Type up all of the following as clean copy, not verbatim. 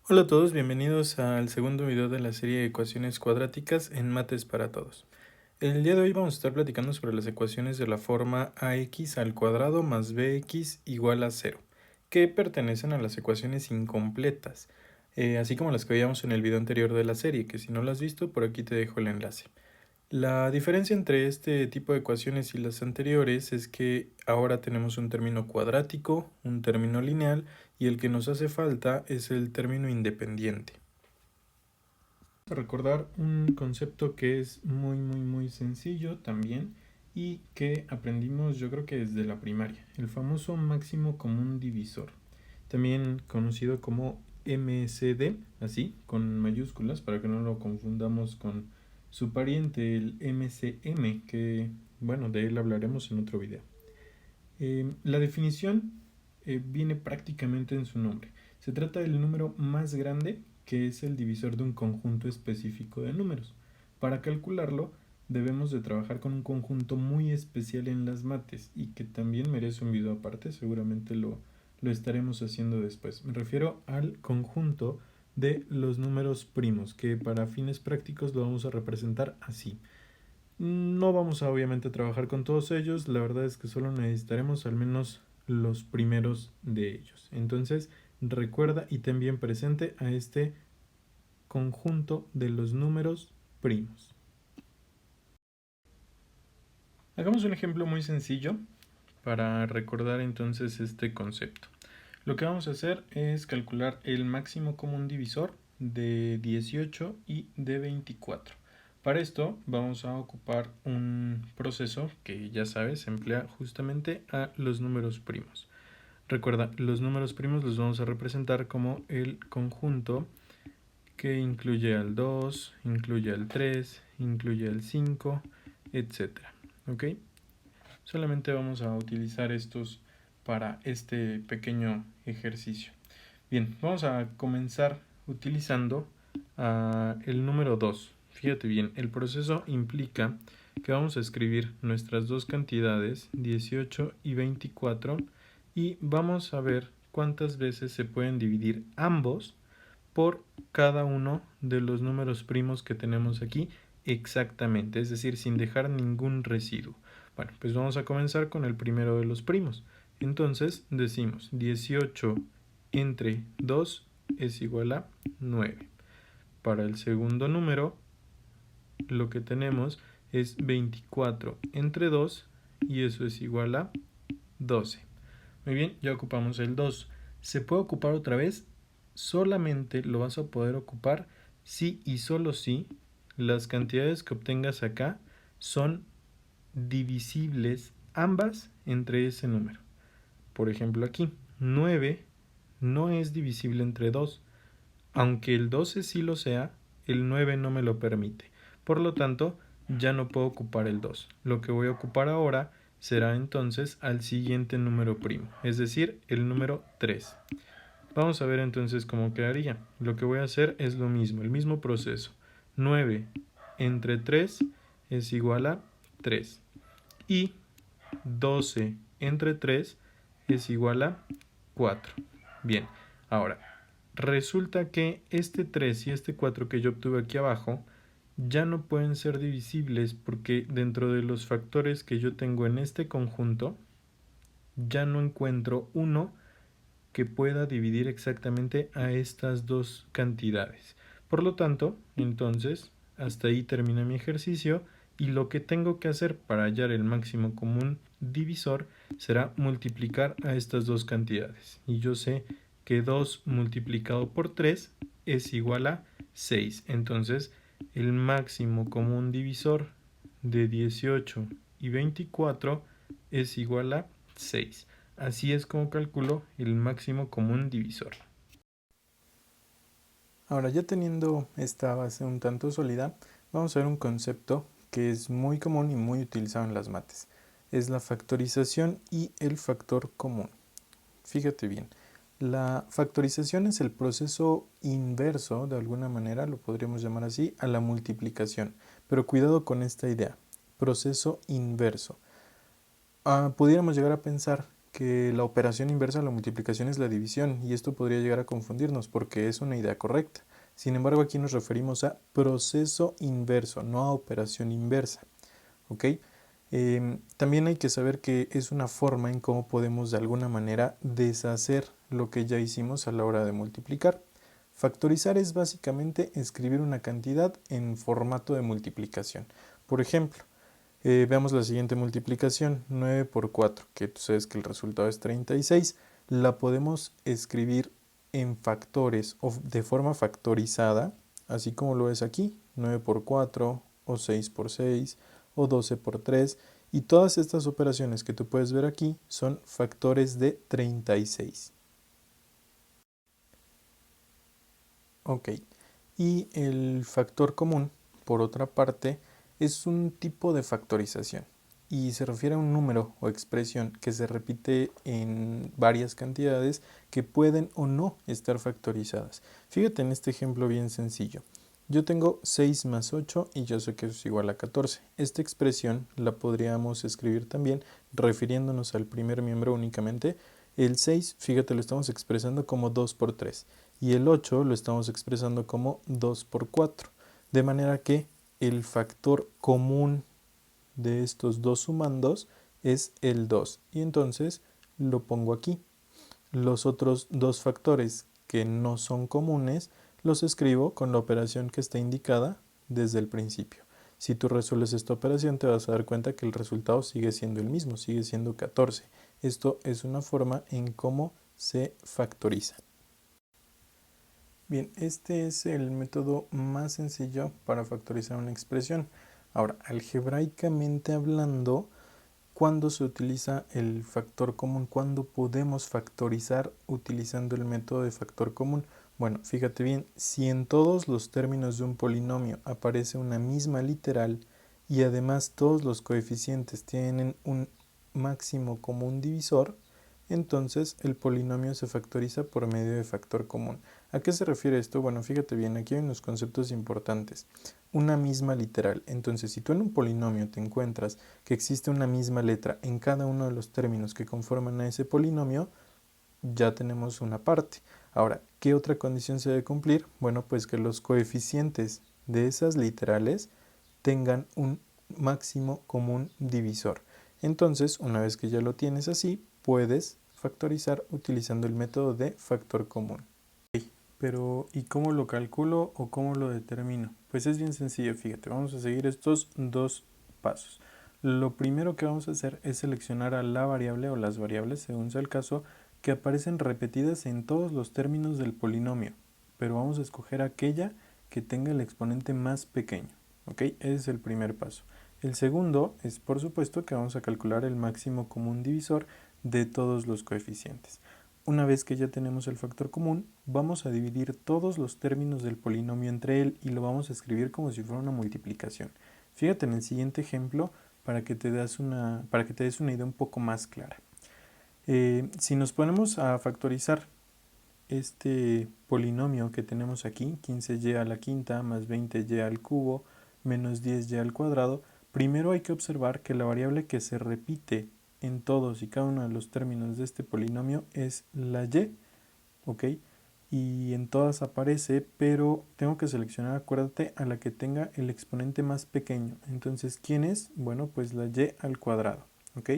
Hola a todos, bienvenidos al segundo video de la serie de ecuaciones cuadráticas en Mates para Todos. El día de hoy vamos a estar platicando sobre las ecuaciones de la forma ax al cuadrado más bx igual a 0, que pertenecen a las ecuaciones incompletas, así como las que veíamos en el video anterior de la serie, que si no lo has visto, por aquí te dejo el enlace. La diferencia entre este tipo de ecuaciones y las anteriores es que ahora tenemos un término cuadrático, un término lineal y el que nos hace falta es el término independiente. Vamos a recordar un concepto que es muy sencillo también y que aprendimos yo creo que desde la primaria, el famoso máximo común divisor, también conocido como MCD, así, con mayúsculas para que no lo confundamos con su pariente, el MCM, que bueno, de él hablaremos en otro video. La definición viene prácticamente en su nombre. Se trata del número más grande, que es el divisor de un conjunto específico de números. Para calcularlo, debemos de trabajar con un conjunto muy especial en las mates y que también merece un video aparte, seguramente lo estaremos haciendo después. Me refiero al conjunto de los números primos, que para fines prácticos lo vamos a representar así. No vamos a obviamente trabajar con todos ellos, la verdad es que solo necesitaremos al menos los primeros de ellos. Entonces recuerda y ten bien presente a este conjunto de los números primos. Hagamos un ejemplo muy sencillo para recordar entonces este concepto. Lo que vamos a hacer es calcular el máximo común divisor de 18 y de 24. Para esto vamos a ocupar un proceso que ya sabes emplea justamente a los números primos. Recuerda, los números primos los vamos a representar como el conjunto que incluye al 2, incluye al 3, incluye al 5, etc. ¿Ok? Solamente vamos a utilizar estos para este pequeño ejercicio. Bien, vamos a comenzar utilizando el número 2. Fíjate bien, el proceso implica que vamos a escribir nuestras dos cantidades, 18 y 24, y vamos a ver cuántas veces se pueden dividir ambos por cada uno de los números primos que tenemos aquí exactamente, es decir, sin dejar ningún residuo. Bueno, pues vamos a comenzar con el primero de los primos. Entonces decimos 18 entre 2 es igual a 9. Para el segundo número, lo que tenemos es 24 entre 2 y eso es igual a 12. Muy bien, ya ocupamos el 2. ¿Se puede ocupar otra vez? Solamente lo vas a poder ocupar si y solo si las cantidades que obtengas acá son divisibles ambas entre ese número. Por ejemplo aquí, 9 no es divisible entre 2. Aunque el 12 sí lo sea, el 9 no me lo permite. Por lo tanto, ya no puedo ocupar el 2. Lo que voy a ocupar ahora será entonces al siguiente número primo, es decir, el número 3. Vamos a ver entonces cómo quedaría. Lo que voy a hacer es lo mismo, el mismo proceso. 9 entre 3 es igual a 3. Y 12 entre 3 es igual a 4. Bien, ahora, resulta que este 3 y este 4 que yo obtuve aquí abajo ya no pueden ser divisibles porque dentro de los factores que yo tengo en este conjunto ya no encuentro uno que pueda dividir exactamente a estas dos cantidades. Por lo tanto, entonces, hasta ahí termina mi ejercicio y lo que tengo que hacer para hallar el máximo común divisor será multiplicar a estas dos cantidades. Y yo sé que 2 multiplicado por 3 es igual a 6. Entonces, el máximo común divisor de 18 y 24 es igual a 6. Así es como calculo el máximo común divisor. Ahora, ya teniendo esta base un tanto sólida, vamos a ver un concepto que es muy común y muy utilizado en las mates. Es la factorización y el factor común. Fíjate bien, la factorización es el proceso inverso, de alguna manera lo podríamos llamar así, a la multiplicación. Pero cuidado con esta idea, proceso inverso. Pudiéramos llegar a pensar que la operación inversa a la multiplicación es la división, y esto podría llegar a confundirnos porque es una idea correcta. Sin embargo, aquí nos referimos a proceso inverso, no a operación inversa. ¿Ok? También hay que saber que es una forma en cómo podemos de alguna manera deshacer lo que ya hicimos a la hora de multiplicar. Factorizar es básicamente escribir una cantidad en formato de multiplicación. Por ejemplo, veamos la siguiente multiplicación, 9 por 4, que tú sabes que el resultado es 36. La podemos escribir en factores o de forma factorizada, así como lo ves aquí, 9 por 4 o 6 por 6 o 12 por 3. Y todas estas operaciones que tú puedes ver aquí son factores de 36. Ok, y el factor común, por otra parte, es un tipo de factorización y se refiere a un número o expresión que se repite en varias cantidades que pueden o no estar factorizadas. Fíjate en este ejemplo bien sencillo. Yo tengo 6 más 8 y yo sé que eso es igual a 14. Esta expresión la podríamos escribir también refiriéndonos al primer miembro únicamente. El 6, fíjate, lo estamos expresando como 2 por 3 y el 8 lo estamos expresando como 2 por 4. De manera que el factor común de estos dos sumandos es el 2 y entonces lo pongo aquí. Los otros dos factores que no son comunes los escribo con la operación que está indicada desde el principio. Si tú resuelves esta operación te vas a dar cuenta que el resultado sigue siendo el mismo, sigue siendo 14. Esto es una forma en cómo se factoriza. Bien, este es el método más sencillo para factorizar una expresión. Ahora, algebraicamente hablando, ¿cuándo se utiliza el factor común? ¿Cuándo podemos factorizar utilizando el método de factor común? Bueno, fíjate bien, si en todos los términos de un polinomio aparece una misma literal y además todos los coeficientes tienen un máximo común divisor, entonces el polinomio se factoriza por medio de factor común. ¿A qué se refiere esto? Bueno, fíjate bien, aquí hay unos conceptos importantes. Una misma literal. Entonces, si tú en un polinomio te encuentras que existe una misma letra en cada uno de los términos que conforman a ese polinomio, ya tenemos una parte. Ahora, ¿qué otra condición se debe cumplir? Bueno, pues que los coeficientes de esas literales tengan un máximo común divisor. Entonces, una vez que ya lo tienes así, puedes factorizar utilizando el método de factor común. Pero, ¿y cómo lo calculo o cómo lo determino? Pues es bien sencillo, fíjate, vamos a seguir estos dos pasos. Lo primero que vamos a hacer es seleccionar a la variable o las variables, según sea el caso, que aparecen repetidas en todos los términos del polinomio, pero vamos a escoger aquella que tenga el exponente más pequeño, ¿ok? Ese es el primer paso. El segundo es, por supuesto, que vamos a calcular el máximo común divisor de todos los coeficientes. Una vez que ya tenemos el factor común, vamos a dividir todos los términos del polinomio entre él y lo vamos a escribir como si fuera una multiplicación. Fíjate en el siguiente ejemplo para que te des una idea un poco más clara. Si nos ponemos a factorizar este polinomio que tenemos aquí, 15y a la quinta más 20y al cubo menos 10y al cuadrado, primero hay que observar que la variable que se repite en todos y cada uno de los términos de este polinomio es la y, ¿ok? Y en todas aparece, pero tengo que seleccionar, acuérdate, a la que tenga el exponente más pequeño. Entonces, ¿quién es? Bueno, pues la y al cuadrado, ¿ok?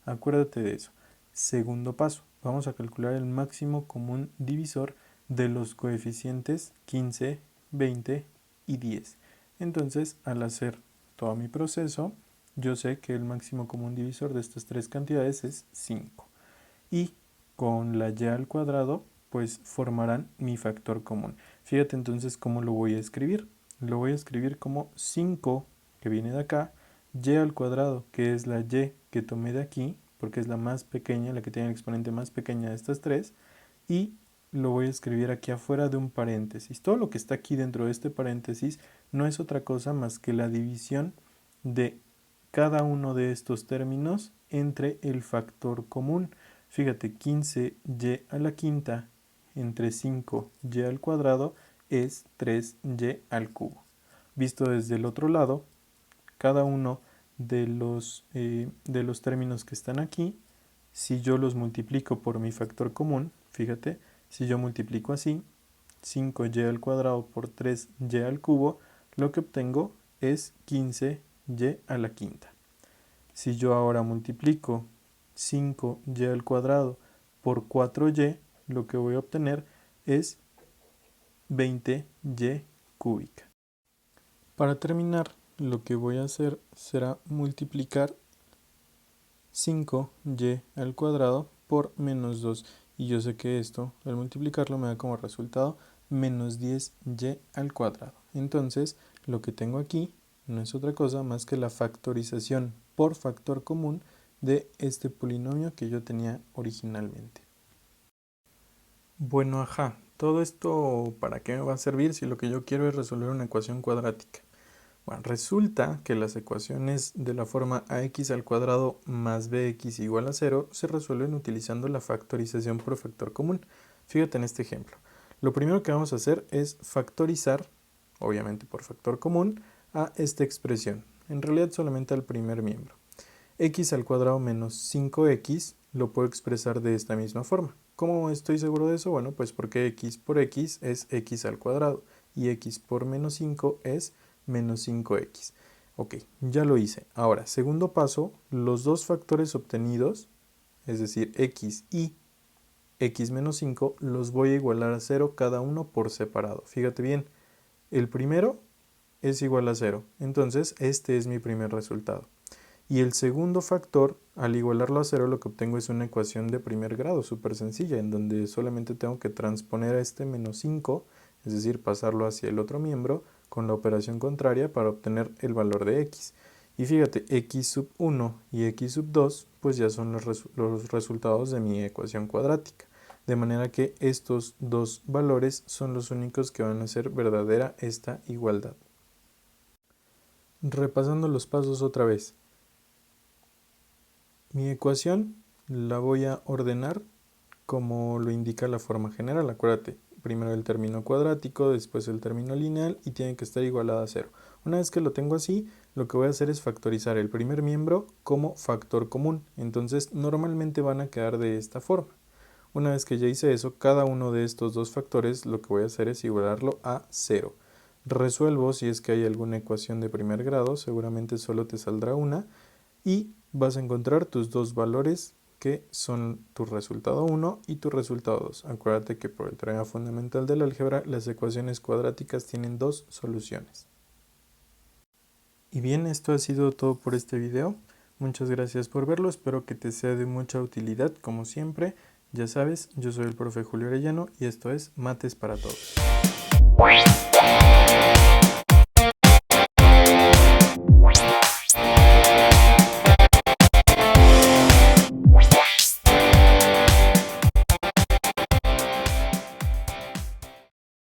Acuérdate de eso. Segundo paso, vamos a calcular el máximo común divisor de los coeficientes 15, 20 y 10. Entonces, al hacer todo mi proceso, yo sé que el máximo común divisor de estas tres cantidades es 5. Y con la y al cuadrado, pues formarán mi factor común. Fíjate entonces cómo lo voy a escribir. Lo voy a escribir como 5, que viene de acá, y al cuadrado, que es la y que tomé de aquí, porque es la más pequeña, la que tiene el exponente más pequeña de estas tres, y lo voy a escribir aquí afuera de un paréntesis. Todo lo que está aquí dentro de este paréntesis no es otra cosa más que la división de cada uno de estos términos entre el factor común. Fíjate, 15y a la quinta entre 5y al cuadrado es 3y al cubo. Visto desde el otro lado, cada uno de los términos que están aquí si yo los multiplico por mi factor común, fíjate, si yo multiplico así, 5y al cuadrado por 3y al cubo, lo que obtengo es 15y a la quinta. Si yo ahora multiplico 5y al cuadrado por 4y, lo que voy a obtener es 20y cúbica. Para terminar, lo que voy a hacer será multiplicar 5y al cuadrado por menos 2. Y yo sé que esto, al multiplicarlo, me da como resultado menos 10y al cuadrado. Entonces, lo que tengo aquí no es otra cosa más que la factorización por factor común de este polinomio que yo tenía originalmente. Bueno, todo esto ¿para qué me va a servir si lo que yo quiero es resolver una ecuación cuadrática? Bueno, resulta que las ecuaciones de la forma ax al cuadrado más bx igual a 0 se resuelven utilizando la factorización por factor común. Fíjate en este ejemplo. Lo primero que vamos a hacer es factorizar, obviamente por factor común, a esta expresión. En realidad solamente al primer miembro. X al cuadrado menos 5x lo puedo expresar de esta misma forma. ¿Cómo estoy seguro de eso? Bueno, pues porque x por x es x al cuadrado y x por menos 5 es menos 5x. Ok, ya lo hice. Ahora, segundo paso, los dos factores obtenidos, es decir, x y x menos 5, los voy a igualar a 0 cada uno por separado. Fíjate bien, el primero es igual a 0, entonces este es mi primer resultado. Y el segundo factor, al igualarlo a 0, lo que obtengo es una ecuación de primer grado, súper sencilla, en donde solamente tengo que transponer a este menos 5, es decir, pasarlo hacia el otro miembro, con la operación contraria para obtener el valor de x. Y fíjate, x sub 1 y x sub 2, pues ya son los resultados de mi ecuación cuadrática. De manera que estos dos valores son los únicos que van a hacer verdadera esta igualdad. Repasando los pasos otra vez. Mi ecuación la voy a ordenar como lo indica la forma general. Acuérdate, primero el término cuadrático, después el término lineal y tiene que estar igualada a 0. Una vez que lo tengo así, lo que voy a hacer es factorizar el primer miembro como factor común. Entonces normalmente van a quedar de esta forma. Una vez que ya hice eso, cada uno de estos dos factores lo que voy a hacer es igualarlo a 0. Resuelvo si es que hay alguna ecuación de primer grado, seguramente solo te saldrá una y vas a encontrar tus dos valores que son tu resultado 1 y tu resultado 2. Acuérdate que por el teorema fundamental del álgebra las ecuaciones cuadráticas tienen dos soluciones. Y bien, esto ha sido todo por este video. Muchas gracias por verlo, espero que te sea de mucha utilidad como siempre. Ya sabes, yo soy el profe Julio Arellano y esto es Mates para Todos.